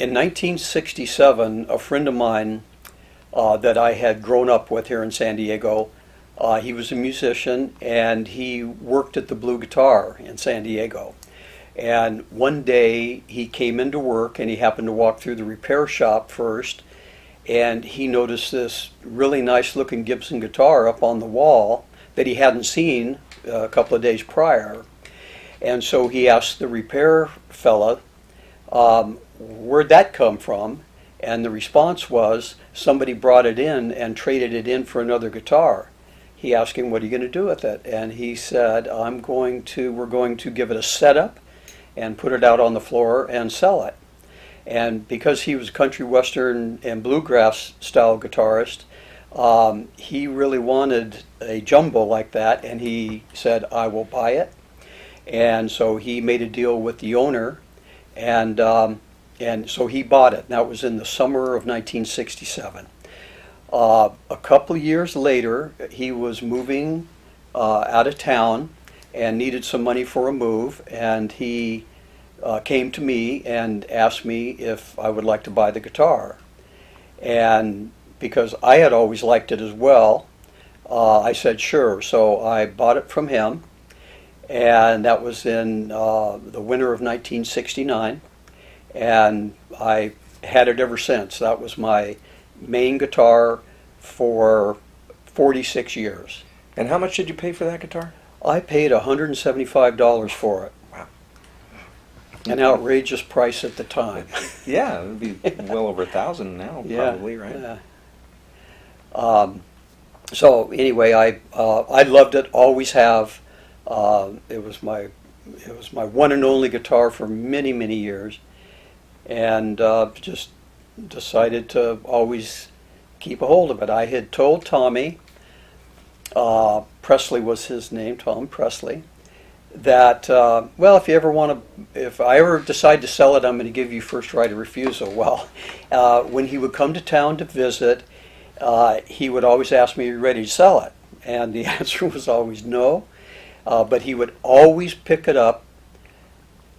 In 1967, a friend of mine that I had grown up with here in San Diego, he was a musician and he worked at the Blue Guitar in San Diego. And one day he came into work and he happened to walk through the repair shop first, and he noticed this really nice looking Gibson guitar up on the wall that he hadn't seen a couple of days prior. And so he asked the repair fella, where'd that come from? And the response was, somebody brought it in and traded it in for another guitar. He asked him, what are you going to do with it? And he said, we're going to give it a setup and put it out on the floor and sell it. And because he was a country western and bluegrass style guitarist, he really wanted a jumbo like that, and he said, I will buy it. And so he made a deal with the owner, and so he bought it. That was in the summer of 1967. A couple of years later, he was moving out of town and needed some money for a move, and he came to me and asked me if I would like to buy the guitar. And because I had always liked it as well, I said sure. So I bought it from him, and that was in the winter of 1969, and I had it ever since. That was my main guitar for 46 years. And how much did you pay for that guitar? I paid $175 for it. Wow. An outrageous price at the time. Yeah, it would be well over $1,000 now, probably, right? Yeah. So anyway, I loved it, always have. It was my one and only guitar for many, many years, and just decided to always keep a hold of it. I had told Tommy, Presley was his name, Tom Presley, that well, if I ever decide to sell it, I'm going to give you first right of refusal. Well, when he would come to town to visit, he would always ask me, are you ready to sell it? And the answer was always no. But he would always pick it up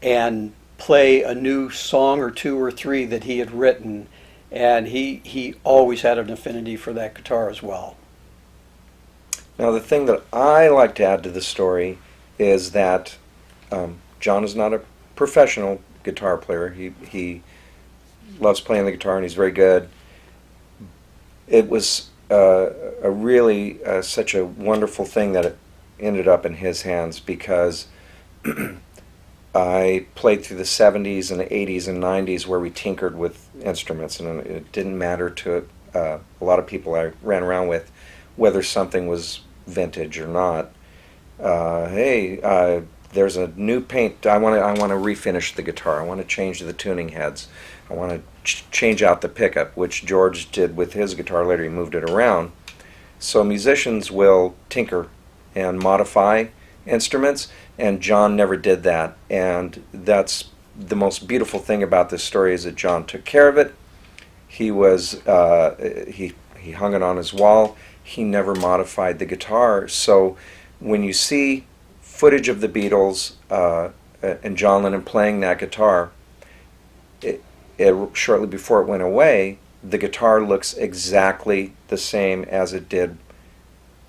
and play a new song or two or three that he had written, and he always had an affinity for that guitar as well. Now, the thing that I like to add to the story is that John is not a professional guitar player. He loves playing the guitar, and he's very good. It was a really such a wonderful thing that it ended up in his hands, because I played through the 70s and the 80s and 90s where we tinkered with instruments, and it didn't matter to a lot of people I ran around with whether something was vintage or not. Hey, there's a new paint. I want to refinish the guitar. I want to change the tuning heads. I want to change out the pickup, which George did with his guitar later. He moved it around. So musicians will tinker and modify instruments, and John never did that. And that's the most beautiful thing about this story, is that John took care of it. He was he hung it on his wall. He never modified the guitar. So when you see footage of the Beatles and John Lennon playing that guitar, shortly before it went away, the guitar looks exactly the same as it did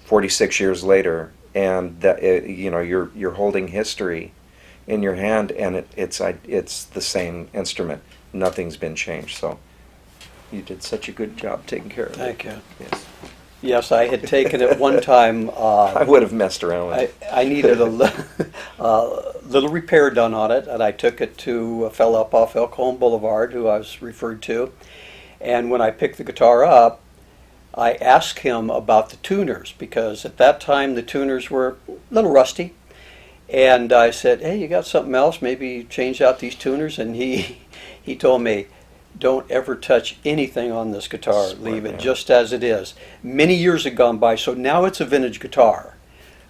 46 years later, and that you're holding history in your hand, and it's the same instrument. Nothing's been changed. So you did such a good job taking care of it. Thank you. Yes. Yes, I had taken it one time. I would have messed around with it. I needed a little repair done on it, and I took it to a fellow up off El Cajon Boulevard who I was referred to. And when I picked the guitar up, I asked him about the tuners, because at that time the tuners were a little rusty. And I said, hey, you got something else? Maybe change out these tuners? And he told me, don't ever touch anything on this guitar. Leave it just as it is. Many years had gone by, so now it's a vintage guitar.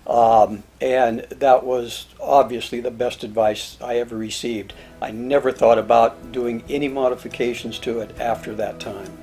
And that was obviously the best advice I ever received. I never thought about doing any modifications to it after that time.